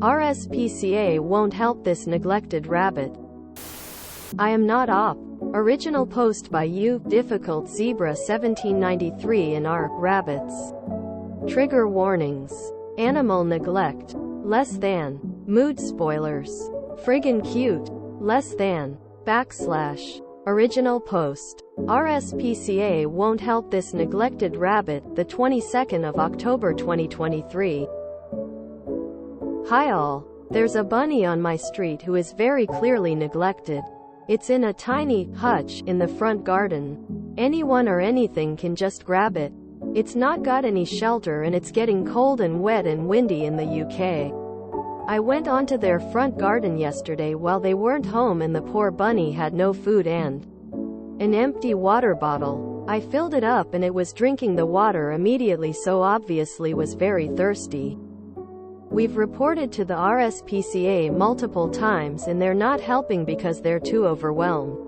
RSPCA won't help this neglected rabbit. I am not op. Original post by you, Difficult Zebra 1793 in R. Rabbits. Trigger warnings. Animal neglect. Less than. Mood spoilers. Friggin' cute. Less than. / Original post. RSPCA won't help this neglected rabbit, the 22nd of October 2023. Hi all. There's a bunny on my street who is very clearly neglected. It's in a tiny hutch in the front garden. Anyone or anything can just grab it. It's not got any shelter and it's getting cold and wet and windy in the UK. I went onto their front garden yesterday while they weren't home and the poor bunny had no food and an empty water bottle. I filled it up and it was drinking the water immediately, so obviously was very thirsty. We've reported to the RSPCA multiple times and they're not helping because they're too overwhelmed.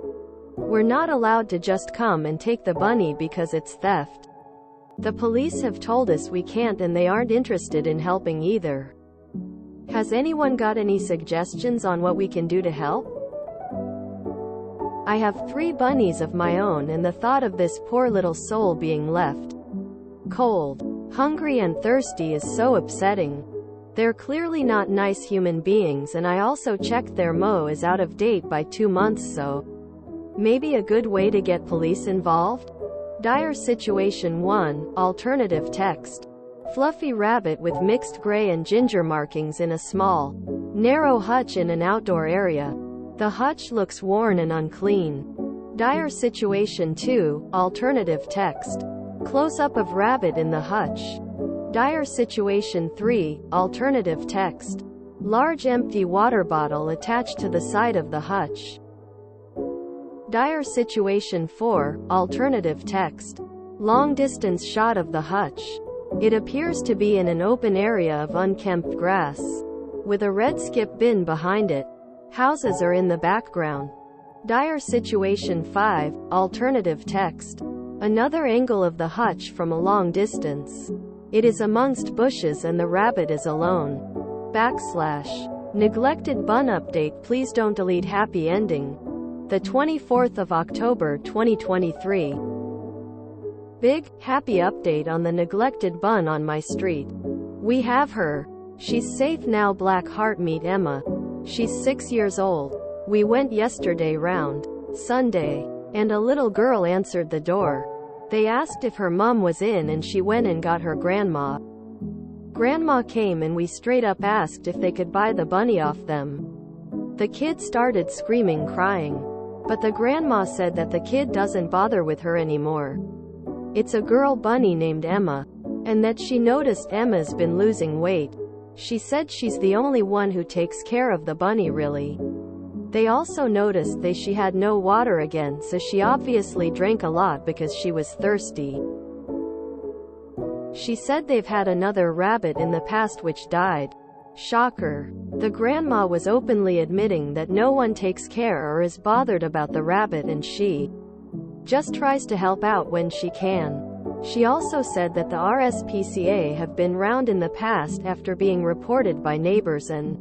We're not allowed to just come and take the bunny because it's theft. The police have told us we can't and they aren't interested in helping either. Has anyone got any suggestions on what we can do to help? I have 3 bunnies of my own and the thought of this poor little soul being left cold, hungry and thirsty is so upsetting. They're clearly not nice human beings, and I also checked their mow is out of date by 2 months, so maybe a good way to get police involved? Dire situation 1, alternative text. Fluffy rabbit with mixed gray and ginger markings in a small, narrow hutch in an outdoor area. The hutch looks worn and unclean. Dire situation 2, alternative text. Close-up of rabbit in the hutch. Dire situation 3, alternative text. Large empty water bottle attached to the side of the hutch. Dire situation 4, alternative text. Long distance shot of the hutch. It appears to be in an open area of unkempt grass, with a red skip bin behind it. Houses are in the background. Dire situation 5, alternative text. Another angle of the hutch from a long distance. It is amongst bushes and the rabbit is alone. / Neglected bun update. Please don't delete happy ending. The 24th of October 2023. Big, happy update on the neglected bun on my street. We have her. She's safe now. Black heart. Meet Emma. She's 6 years old. We went yesterday round Sunday, and a little girl answered the door. They asked if her mom was in and she went and got her grandma. Grandma came and we straight up asked if they could buy the bunny off them. The kid started screaming, crying. But the grandma said that the kid doesn't bother with her anymore. It's a girl bunny named Emma. And that she noticed Emma's been losing weight. She said she's the only one who takes care of the bunny really. They also noticed that she had no water again, so she obviously drank a lot because she was thirsty. She said they've had another rabbit in the past which died. Shocker. The grandma was openly admitting that no one takes care or is bothered about the rabbit and she just tries to help out when she can. She also said that the RSPCA have been round in the past after being reported by neighbors and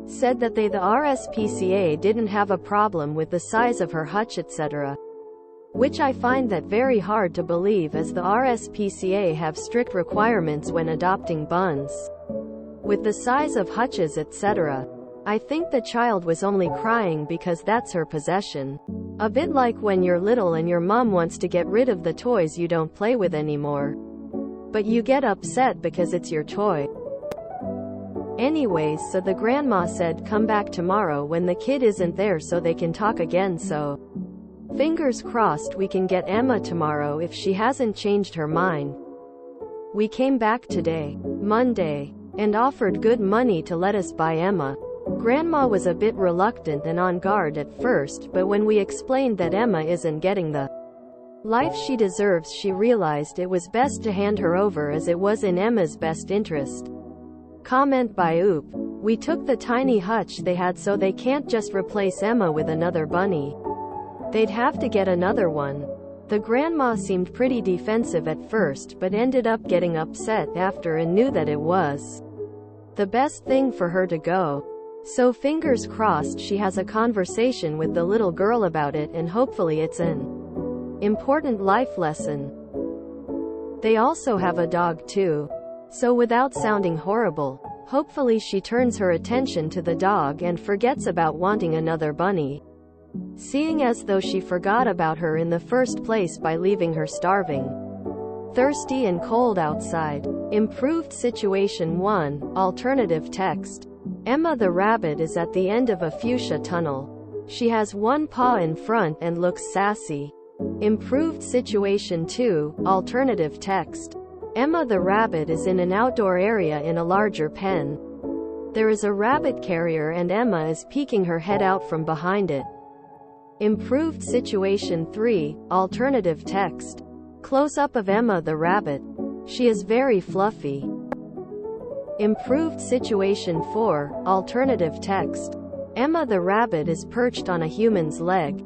said that the RSPCA didn't have a problem with the size of her hutch etc. Which I find that very hard to believe, as the RSPCA have strict requirements when adopting buns with the size of hutches etc. I think the child was only crying because that's her possession. A bit like when you're little and your mom wants to get rid of the toys you don't play with anymore. But you get upset because it's your toy. Anyways, so the grandma said come back tomorrow when the kid isn't there so they can talk again, so fingers crossed we can get Emma tomorrow if she hasn't changed her mind. We came back today, Monday, and offered good money to let us buy Emma. Grandma was a bit reluctant and on guard at first, but when we explained that Emma isn't getting the life she deserves, she realized it was best to hand her over as it was in Emma's best interest. Comment by Oop. We took the tiny hutch they had, so they can't just replace Emma with another bunny. They'd have to get another one. The grandma seemed pretty defensive at first but ended up getting upset after and knew that it was the best thing for her to go. So fingers crossed she has a conversation with the little girl about it, and hopefully it's an important life lesson. They also have a dog too. So without sounding horrible, hopefully she turns her attention to the dog and forgets about wanting another bunny, seeing as though she forgot about her in the first place by leaving her starving, thirsty and cold outside. Improved situation 1, alternative text. Emma the rabbit is at the end of a fuchsia tunnel. She has one paw in front and looks sassy. Improved situation 2, alternative text. Emma the rabbit is in an outdoor area in a larger pen. There is a rabbit carrier and Emma is peeking her head out from behind it. Improved situation 3, alternative text. Close-up of Emma the rabbit. She is very fluffy. Improved situation 4, alternative text. Emma the rabbit is perched on a human's leg.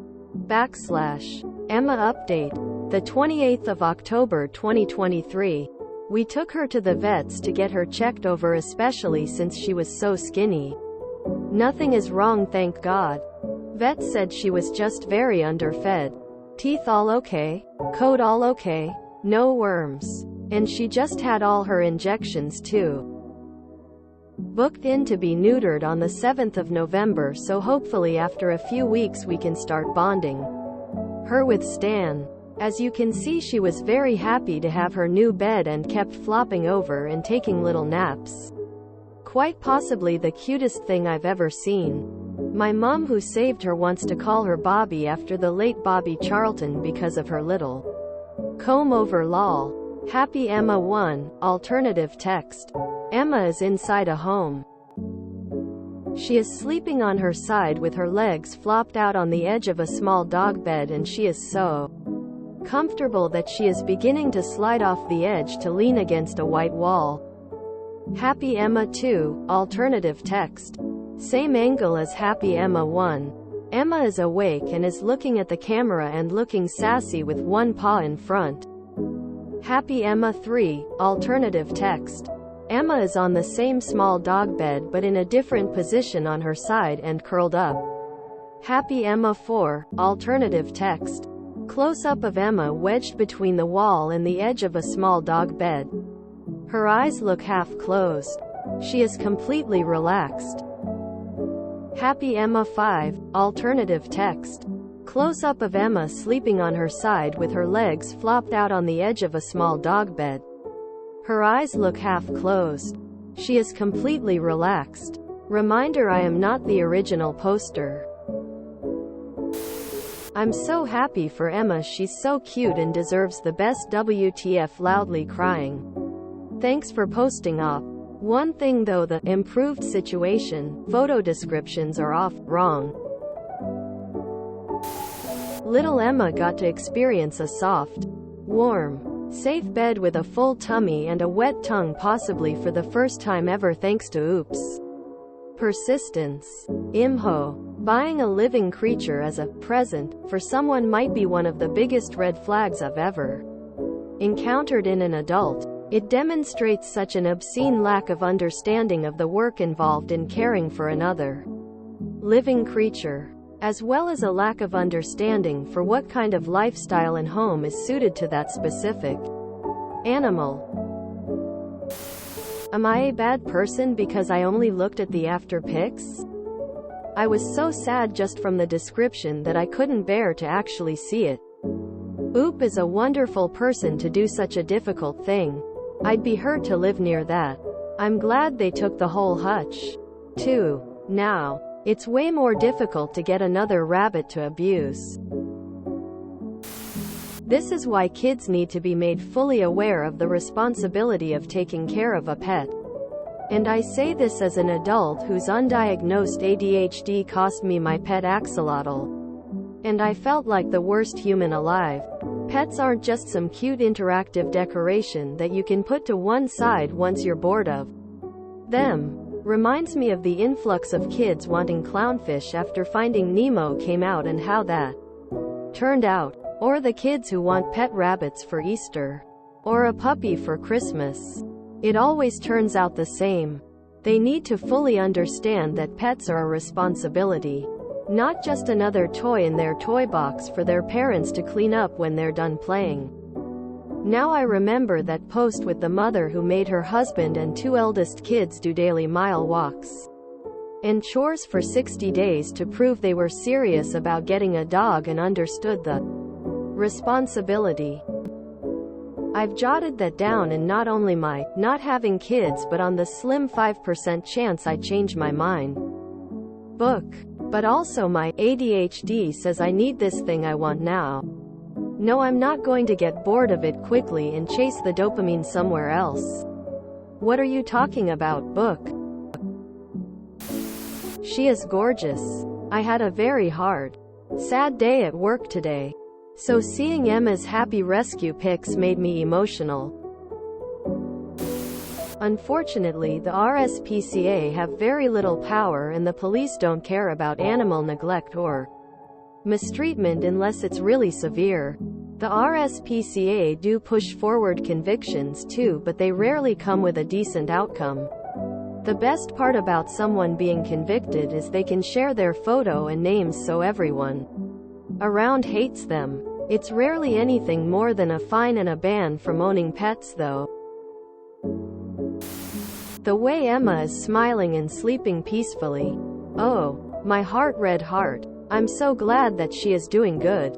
Emma update. The 28th of October 2023. We took her to the vets to get her checked over, especially since she was so skinny. Nothing is wrong, thank God. Vet said she was just very underfed. Teeth all okay. Coat all okay. No worms. And she just had all her injections too. Booked in to be neutered on the 7th of November, so hopefully after a few weeks we can start bonding her with Stan. As you can see, she was very happy to have her new bed and kept flopping over and taking little naps. Quite possibly the cutest thing I've ever seen. My mom, who saved her, wants to call her Bobby after the late Bobby Charlton because of her little comb over lol. Happy Emma 1, alternative text. Emma is inside a home. She is sleeping on her side with her legs flopped out on the edge of a small dog bed, and she is so comfortable that she is beginning to slide off the edge to lean against a white wall. Happy Emma 2, alternative text. Same angle as Happy Emma 1. Emma is awake and is looking at the camera and looking sassy with one paw in front. Happy Emma 3, alternative text. Emma is on the same small dog bed but in a different position on her side and curled up. Happy Emma 4, alternative text. Close-up of Emma wedged between the wall and the edge of a small dog bed. Her eyes look half closed. She is completely relaxed. Happy Emma 5, alternative text. Close-up of Emma sleeping on her side with her legs flopped out on the edge of a small dog bed. Her eyes look half closed. She is completely relaxed. Reminder: I am not the original poster. I'm so happy for Emma, she's so cute and deserves the best. WTF, loudly crying. Thanks for posting up. One thing though, the improved situation photo descriptions are off, wrong. Little Emma got to experience a soft, warm, safe bed with a full tummy and a wet tongue, possibly for the first time ever, thanks to Oops. Persistence. Imho. Buying a living creature as a present for someone might be one of the biggest red flags I've ever encountered in an adult. It demonstrates such an obscene lack of understanding of the work involved in caring for another living creature, as well as a lack of understanding for what kind of lifestyle and home is suited to that specific animal. Am I a bad person because I only looked at the after pics? I was so sad just from the description that I couldn't bear to actually see it. Oop is a wonderful person to do such a difficult thing. I'd be hurt to live near that. I'm glad they took the whole hutch, too. Now, it's way more difficult to get another rabbit to abuse. This is why kids need to be made fully aware of the responsibility of taking care of a pet. And I say this as an adult whose undiagnosed ADHD cost me my pet axolotl. And I felt like the worst human alive. Pets aren't just some cute interactive decoration that you can put to one side once you're bored of them. Reminds me of the influx of kids wanting clownfish after Finding Nemo came out and how that turned out. Or the kids who want pet rabbits for Easter. Or a puppy for Christmas. It always turns out the same. They need to fully understand that pets are a responsibility, not just another toy in their toy box for their parents to clean up when they're done playing. Now I remember that post with the mother who made her husband and 2 eldest kids do daily mile walks and chores for 60 days to prove they were serious about getting a dog and understood the responsibility. I've jotted that down, and not only my not having kids, but on the slim 5% chance I change my mind book. But also my ADHD says I need this thing I want now. No, I'm not going to get bored of it quickly and chase the dopamine somewhere else. What are you talking about, book? She is gorgeous. I had a very hard, sad day at work today. So seeing Emma's happy rescue pics made me emotional. Unfortunately, the RSPCA have very little power, and the police don't care about animal neglect or mistreatment unless it's really severe. The RSPCA do push forward convictions too, but they rarely come with a decent outcome. The best part about someone being convicted is they can share their photo and names so everyone around hates them. It's rarely anything more than a fine and a ban from owning pets though. The way Emma is smiling and sleeping peacefully. Oh, my red heart. I'm so glad that she is doing good.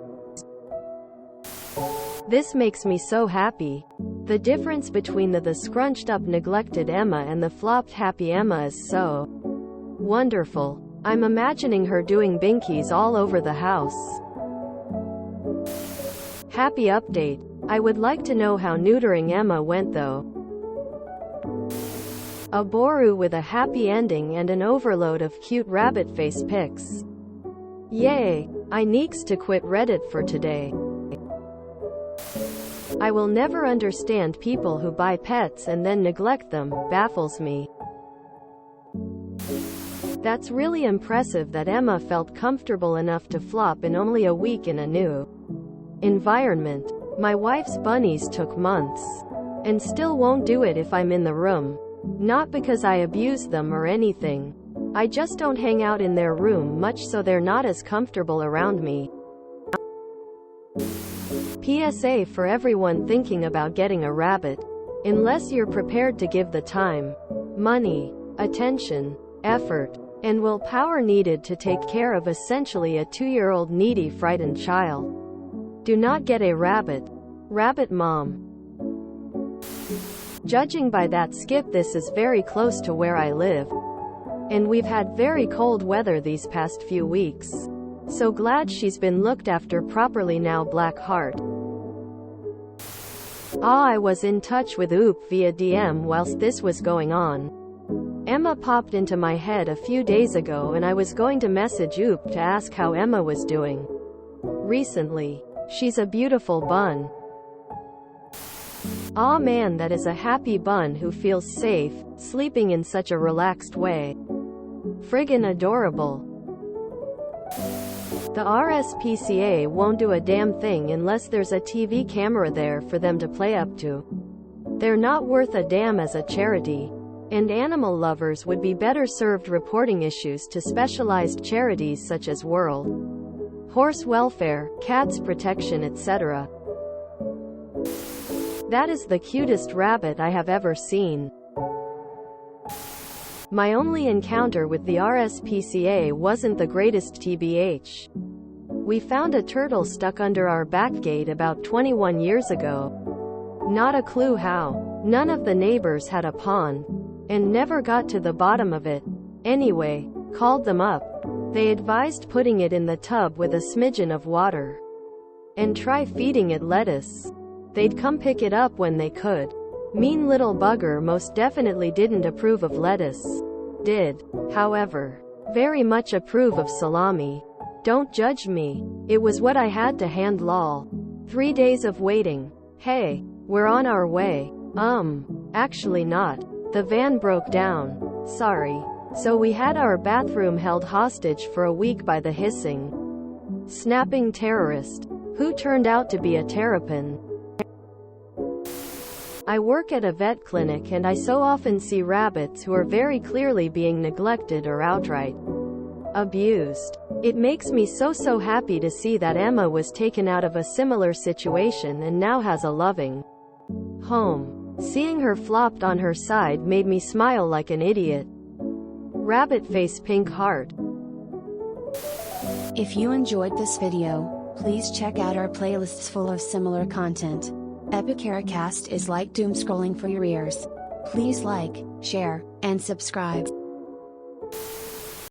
This makes me so happy. The difference between the scrunched up neglected Emma and the flopped happy Emma is so wonderful. I'm imagining her doing binkies all over the house. Happy update. I would like to know how neutering Emma went though. A boru with a happy ending and an overload of cute rabbit face pics. Yay! I needs to quit Reddit for today. I will never understand people who buy pets and then neglect them, baffles me. That's really impressive that Emma felt comfortable enough to flop in only a week in a new environment. My wife's bunnies took months and still won't do it if I'm in the room. Not because I abuse them or anything. I just don't hang out in their room much, so they're not as comfortable around me. PSA for everyone thinking about getting a rabbit. Unless you're prepared to give the time, money, attention, effort, and willpower needed to take care of essentially a 2-year-old needy, frightened child, do not get a rabbit. Rabbit mom. Judging by that skip, this is very close to where I live. And we've had very cold weather these past few weeks. So glad she's been looked after properly now, black heart. I was in touch with Oop via DM whilst this was going on. Emma popped into my head a few days ago and I was going to message Oop to ask how Emma was doing recently. She's a beautiful bun. Aw man, that is a happy bun who feels safe, sleeping in such a relaxed way. Friggin' adorable. The RSPCA won't do a damn thing unless there's a TV camera there for them to play up to. They're not worth a damn as a charity. And animal lovers would be better served reporting issues to specialized charities such as World Horse Welfare, Cats Protection, etc. That is the cutest rabbit I have ever seen. My only encounter with the RSPCA wasn't the greatest, tbh. We found a turtle stuck under our back gate about 21 years ago. Not a clue how. None of the neighbors had a pond, and never got to the bottom of it. Anyway, called them up. They advised putting it in the tub with a smidgen of water. And try feeding it lettuce. They'd come pick it up when they could. Mean little bugger most definitely didn't approve of lettuce. Did, however, very much approve of salami. Don't judge me. It was what I had to hand, lol. 3 days of waiting. Hey, we're on our way. Actually not. The van broke down. Sorry. So we had our bathroom held hostage for a week by the hissing, snapping terrorist, who turned out to be a terrapin. I work at a vet clinic and I so often see rabbits who are very clearly being neglected or outright abused. It makes me so happy to see that Emma was taken out of a similar situation and now has a loving home. Seeing her flopped on her side made me smile like an idiot. Rabbit face pink heart. If you enjoyed this video, please check out our playlists full of similar content. Epicaricast is like doom scrolling for your ears. Please like, share, and subscribe.